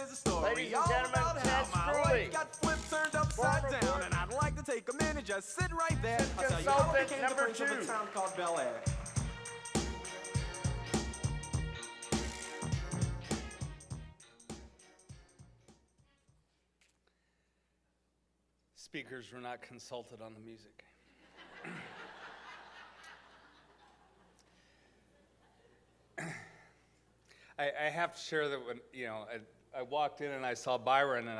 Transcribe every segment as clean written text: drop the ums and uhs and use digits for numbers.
there's a story Ladies and all gentlemen, about Ted how my Streuli. life got flipped, turned upside Former down, board- and I'd like to take a minute, just sit right there. Chief I'll tell you how I consultant became the number prince of 2. a town called Bel Air. Speakers were not consulted on the music. I have to share that when, I walked in and I saw Byron and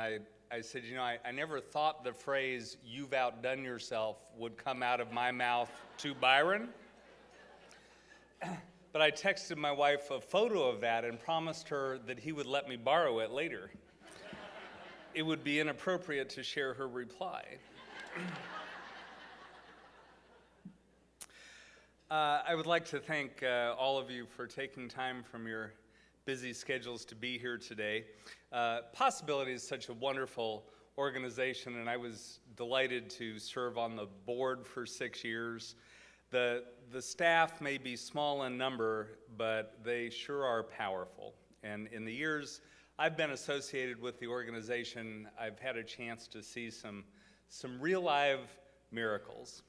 I said, I never thought the phrase, "you've outdone yourself," would come out of my mouth to Byron. But I texted my wife a photo of that and promised her that he would let me borrow it later. It would be inappropriate to share her reply. I would like to thank all of you for taking time from your busy schedules to be here today. Possibility is such a wonderful organization, and I was delighted to serve on the board for 6 years. The staff may be small in number, but they sure are powerful. And in the years I've been associated with the organization, I've had a chance to see some real live miracles.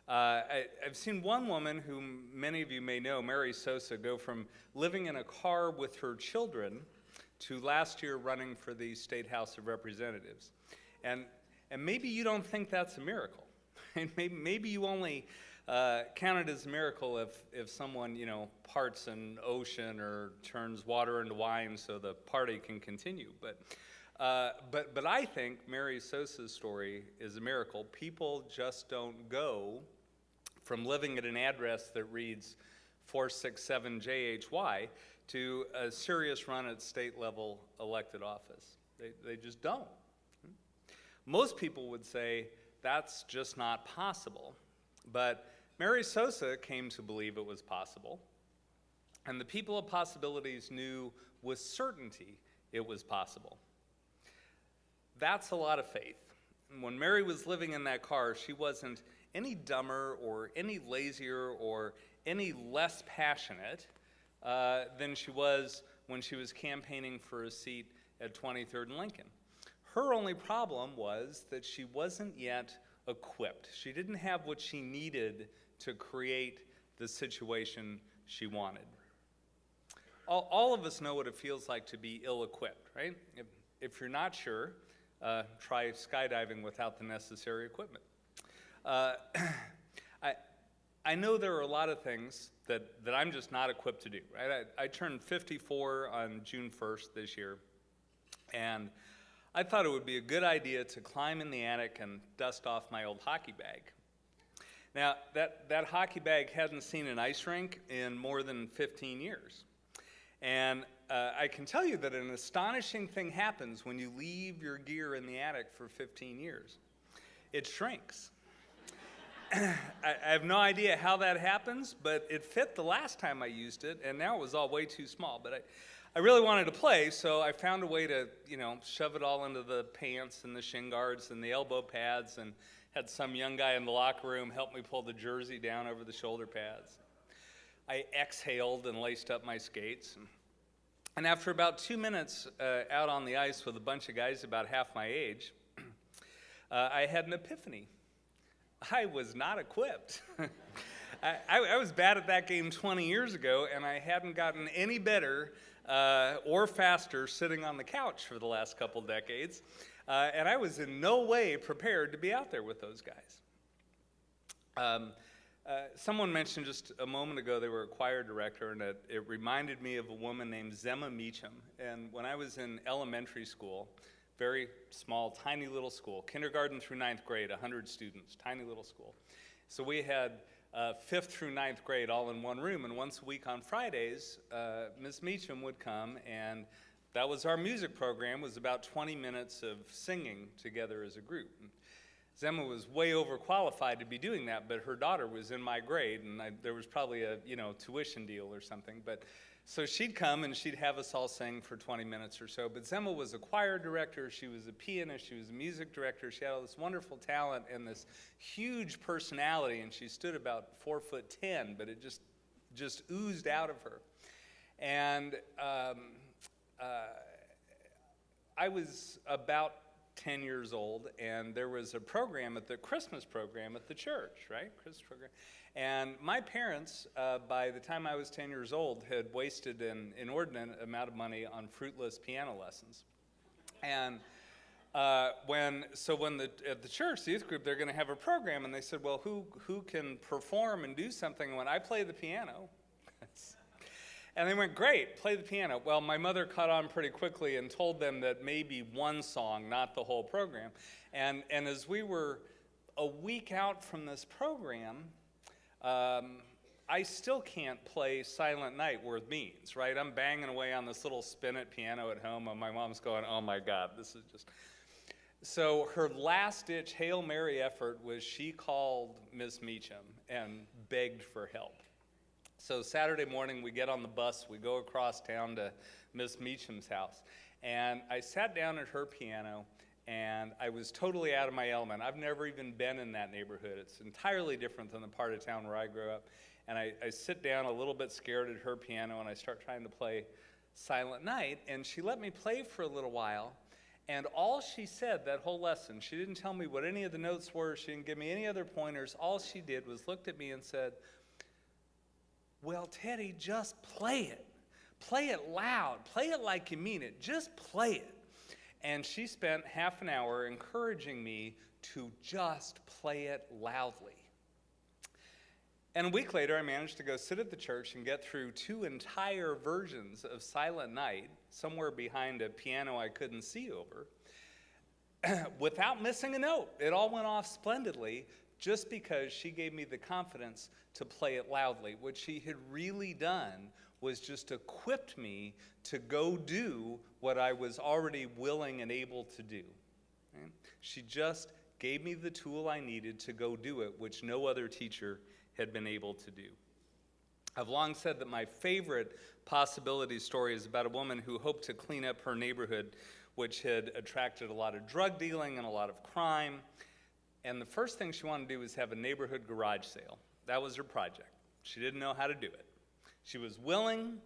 I've seen one woman whom many of you may know, Mary Sosa, go from living in a car with her children to last year running for the State House of Representatives. And maybe you don't think that's a miracle. Maybe you only count it as a miracle if someone, parts an ocean or turns water into wine so the party can continue. But I think Mary Sosa's story is a miracle. People just don't go from living at an address that reads 467 JHY to a serious run at state level elected office. They just don't. Most people would say that's just not possible. But Mary Sosa came to believe it was possible. And the people of possibilities knew with certainty it was possible. That's a lot of faith. When Mary was living in that car, she wasn't any dumber or any lazier or any less passionate than she was when she was campaigning for a seat at 23rd and Lincoln. Her only problem was that she wasn't yet equipped. She didn't have what she needed to create the situation she wanted. All of us know what it feels like to be ill-equipped, right? If you're not sure, try skydiving without the necessary equipment. I know there are a lot of things that I'm just not equipped to do, right? I turned 54 on June 1st this year, and I thought it would be a good idea to climb in the attic and dust off my old hockey bag. Now, that hockey bag hadn't seen an ice rink in more than 15 years. And I can tell you that an astonishing thing happens when you leave your gear in the attic for 15 years. It shrinks. I have no idea how that happens, but it fit the last time I used it, and now it was all way too small. But I really wanted to play, so I found a way to, shove it all into the pants and the shin guards and the elbow pads, and had some young guy in the locker room help me pull the jersey down over the shoulder pads. I exhaled and laced up my skates. And after about 2 minutes out on the ice with a bunch of guys about half my age, I had an epiphany. I was not equipped. I was bad at that game 20 years ago, and I hadn't gotten any better or faster sitting on the couch for the last couple decades. And I was in no way prepared to be out there with those guys. Someone mentioned just a moment ago they were a choir director, and it reminded me of a woman named Zemma Meacham. And when I was in elementary school, very small, tiny little school, kindergarten through 9th grade, 100 students, tiny little school. So we had 5th through 9th grade all in one room, and once a week on Fridays, Miss Meacham would come, and that was our music program, was about 20 minutes of singing together as a group. And Zemma was way overqualified to be doing that, but her daughter was in my grade, and there was probably a tuition deal or something. But so she'd come and she'd have us all sing for 20 minutes or so. But Zemma was a choir director, she was a pianist, she was a music director. She had all this wonderful talent and this huge personality, and she stood about 4'10", but it just oozed out of her. And I was about 10 years old, and there was a program at the Christmas program at the church, right? Christmas program. And my parents, by the time I was 10 years old, had wasted an inordinate amount of money on fruitless piano lessons. And at the church, the youth group, they're going to have a program, and they said, well, who can perform and do something when I play the piano? And they went, great, play the piano. Well, my mother caught on pretty quickly and told them that maybe one song, not the whole program. And as we were a week out from this program, I still can't play Silent Night Worth Beans, right? I'm banging away on this little spinet piano at home, and my mom's going, oh my God, this is just... So her last-ditch Hail Mary effort was she called Miss Meacham and begged for help. So Saturday morning, we get on the bus, we go across town to Miss Meacham's house, and I sat down at her piano, and I was totally out of my element. I've never even been in that neighborhood. It's entirely different than the part of town where I grew up. And I sit down a little bit scared at her piano, and I start trying to play Silent Night, and she let me play for a little while, and all she said that whole lesson, she didn't tell me what any of the notes were, she didn't give me any other pointers, all she did was looked at me and said, well, Teddy, just play it. Play it loud. Play it like you mean it. Just play it. And she spent half an hour encouraging me to just play it loudly. And a week later, I managed to go sit at the church and get through 2 entire versions of Silent Night, somewhere behind a piano I couldn't see over, without missing a note. It all went off splendidly, just because she gave me the confidence to play it loudly. What she had really done was just equipped me to go do what I was already willing and able to do. Okay? She just gave me the tool I needed to go do it, which no other teacher had been able to do. I've long said that my favorite possibility story is about a woman who hoped to clean up her neighborhood, which had attracted a lot of drug dealing and a lot of crime. And the first thing she wanted to do was have a neighborhood garage sale. That was her project. She didn't know how to do it. She was willing,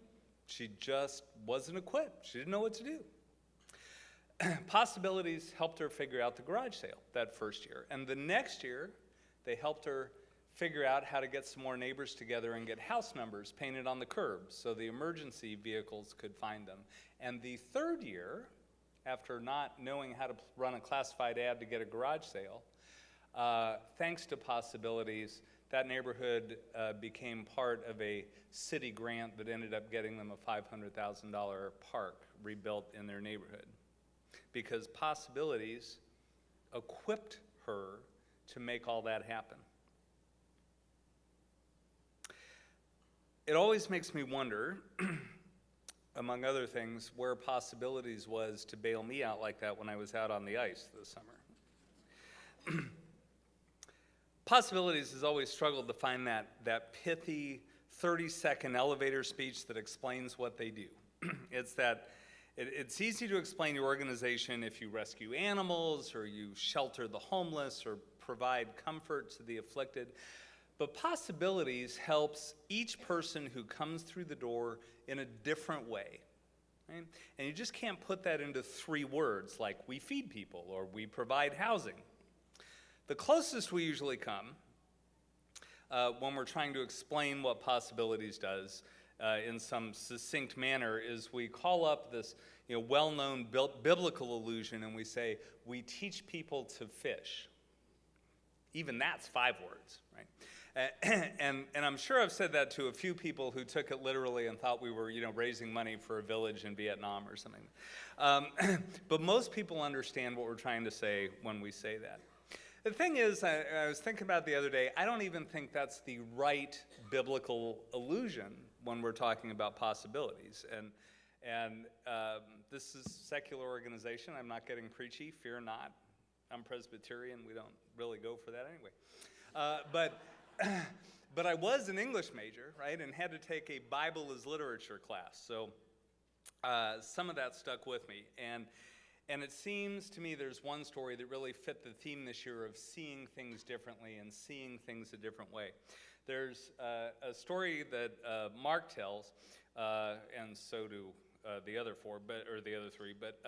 she just wasn't equipped. She didn't know what to do. Possibilities helped her figure out the garage sale that first year. And the next year, they helped her figure out how to get some more neighbors together and get house numbers painted on the curbs so the emergency vehicles could find them. And the third year, after not knowing how to run a classified ad to get a garage sale, thanks to Possibilities, that neighborhood became part of a city grant that ended up getting them a $500,000 park rebuilt in their neighborhood. Because Possibilities equipped her to make all that happen. It always makes me wonder, among other things, where Possibilities was to bail me out like that when I was out on the ice this summer. Possibilities has always struggled to find that pithy 30-second elevator speech that explains what they do. It's easy to explain your organization if you rescue animals or you shelter the homeless or provide comfort to the afflicted. But Possibilities helps each person who comes through the door in a different way. Right? And you just can't put that into 3 words like we feed people or we provide housing. The closest we usually come when we're trying to explain what Possibilities does in some succinct manner is we call up this well-known biblical allusion and we say, we teach people to fish. Even that's 5 words, right? And I'm sure I've said that to a few people who took it literally and thought we were raising money for a village in Vietnam or something. But most people understand what we're trying to say when we say that. The thing is, I was thinking about it the other day, I don't even think that's the right biblical allusion when we're talking about Possibilities. And this is a secular organization. I'm not getting preachy, fear not. I'm Presbyterian. We don't really go for that anyway. But I was an English major, right, and had to take a Bible as literature class. So some of that stuck with me. And it seems to me there's one story that really fit the theme this year of seeing things differently and seeing things a different way. There's a story that Mark tells, and so do the other four, or the other three. But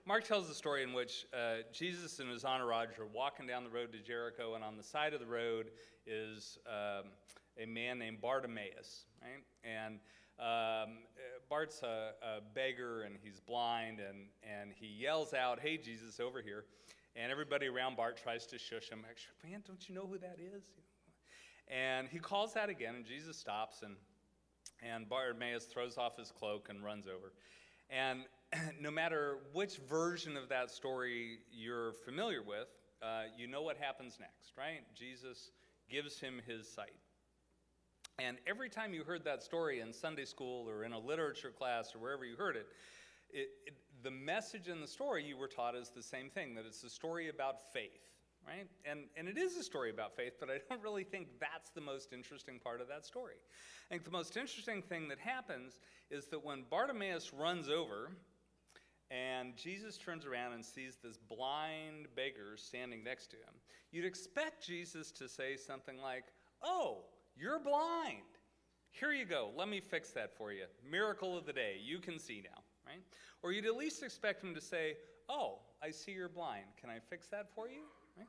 Mark tells a story in which Jesus and his entourage are walking down the road to Jericho, and on the side of the road is a man named Bartimaeus, right? And Bart's a beggar, and he's blind, and he yells out, "Hey, Jesus, over here." And everybody around Bart tries to shush him. Actually, man, don't you know who that is? And he calls out again, and Jesus stops, and Bartimaeus throws off his cloak and runs over. And no matter which version of that story you're familiar with, you know what happens next, right? Jesus gives him his sight. And every time you heard that story in Sunday school or in a literature class or wherever you heard it, the message in the story you were taught is the same thing, that it's a story about faith, right? And it is a story about faith, but I don't really think that's the most interesting part of that story. I think the most interesting thing that happens is that when Bartimaeus runs over and Jesus turns around and sees this blind beggar standing next to him, you'd expect Jesus to say something like, "Oh, you're blind. Here you go. Let me fix that for you. Miracle of the day. You can see now," right? Or you'd at least expect him to say, "Oh, I see you're blind. Can I fix that for you?" Right?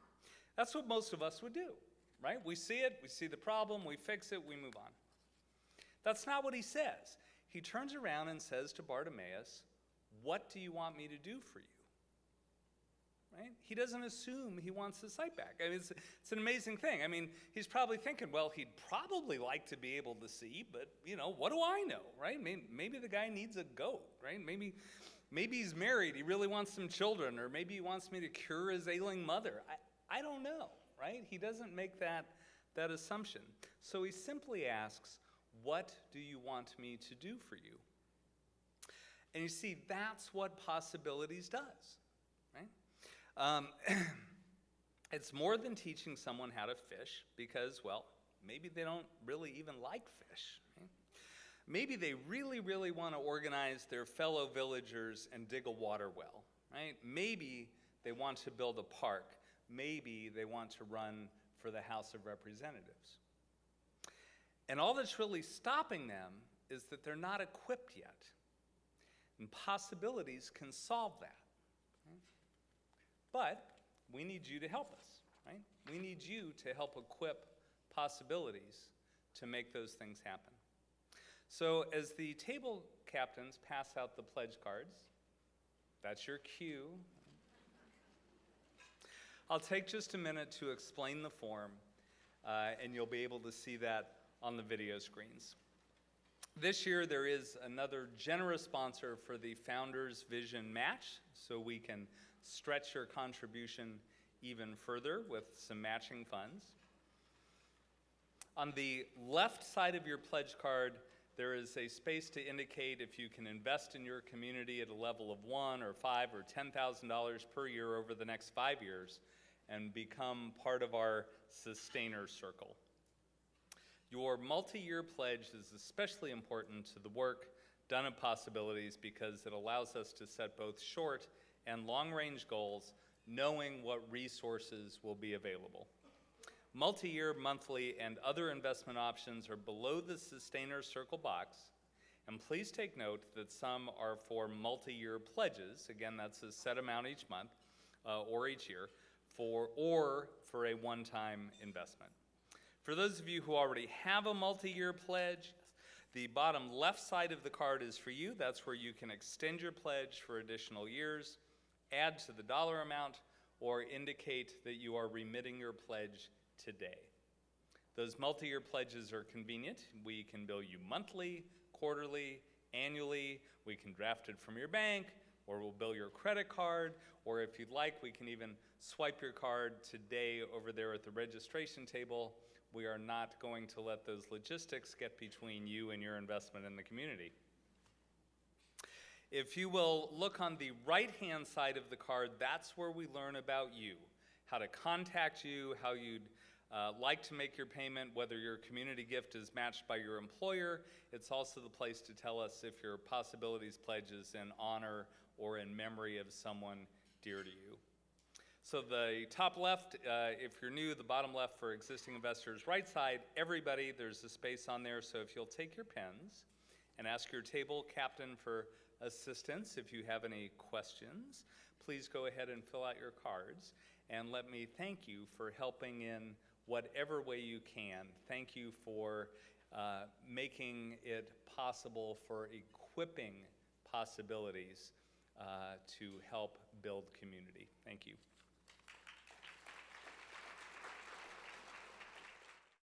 That's what most of us would do, right? We see it, we see the problem, we fix it, we move on. That's not what he says. He turns around and says to Bartimaeus, "What do you want me to do for you?" Right? He doesn't assume he wants his sight back. I mean, it's an amazing thing. I mean, he's probably thinking, well, he'd probably like to be able to see, but, what do I know, right? Maybe the guy needs a goat, right? Maybe he's married, he really wants some children, or maybe he wants me to cure his ailing mother. I don't know, right? He doesn't make that assumption. So he simply asks, "What do you want me to do for you?" And you see, that's what possibilities does, right? It's more than teaching someone how to fish because, well, maybe they don't really even like fish. Right? Maybe they really, really want to organize their fellow villagers and dig a water well. Right? Maybe they want to build a park. Maybe they want to run for the House of Representatives. And all that's really stopping them is that they're not equipped yet. And possibilities can solve that. Right? But we need you to help us, right? We need you to help equip possibilities to make those things happen. So as the table captains pass out the pledge cards, that's your cue. I'll take just a minute to explain the form, and you'll be able to see that on the video screens. This year, there is another generous sponsor for the Founders Vision Match, so we can stretch your contribution even further with some matching funds. On the left side of your pledge card, there is a space to indicate if you can invest in your community at a level of $1,000 or $5,000 or $10,000 per year over the next 5 years and become part of our Sustainer Circle. Your multi-year pledge is especially important to the work done at Possibilities because it allows us to set both short and long-range goals, knowing what resources will be available. Multi-year, monthly, and other investment options are below the Sustainer Circle box, and please take note that some are for multi-year pledges. Again, that's a set amount each month or each year, for a one-time investment. For those of you who already have a multi-year pledge, the bottom left side of the card is for you. That's where you can extend your pledge for additional years, add to the dollar amount, or indicate that you are remitting your pledge today. Those multi-year pledges are convenient. We can bill you monthly, quarterly, annually. We can draft it from your bank, or we'll bill your credit card, or if you'd like, we can even swipe your card today over there at the registration table. We are not going to let those logistics get between you and your investment in the community. If you will look on the right-hand side of the card, that's where we learn about you, how to contact you, how you'd like to make your payment, whether your community gift is matched by your employer. It's also the place to tell us if your Possibilities pledge is in honor or in memory of someone dear to you. So the top left, if you're new, the bottom left for existing investors. Right side, everybody, there's a space on there. So if you'll take your pens and ask your table captain for assistance. If you have any questions, please go ahead and fill out your cards. And let me thank you for helping in whatever way you can. Thank you for making it possible, for equipping possibilities to help build community. Thank you.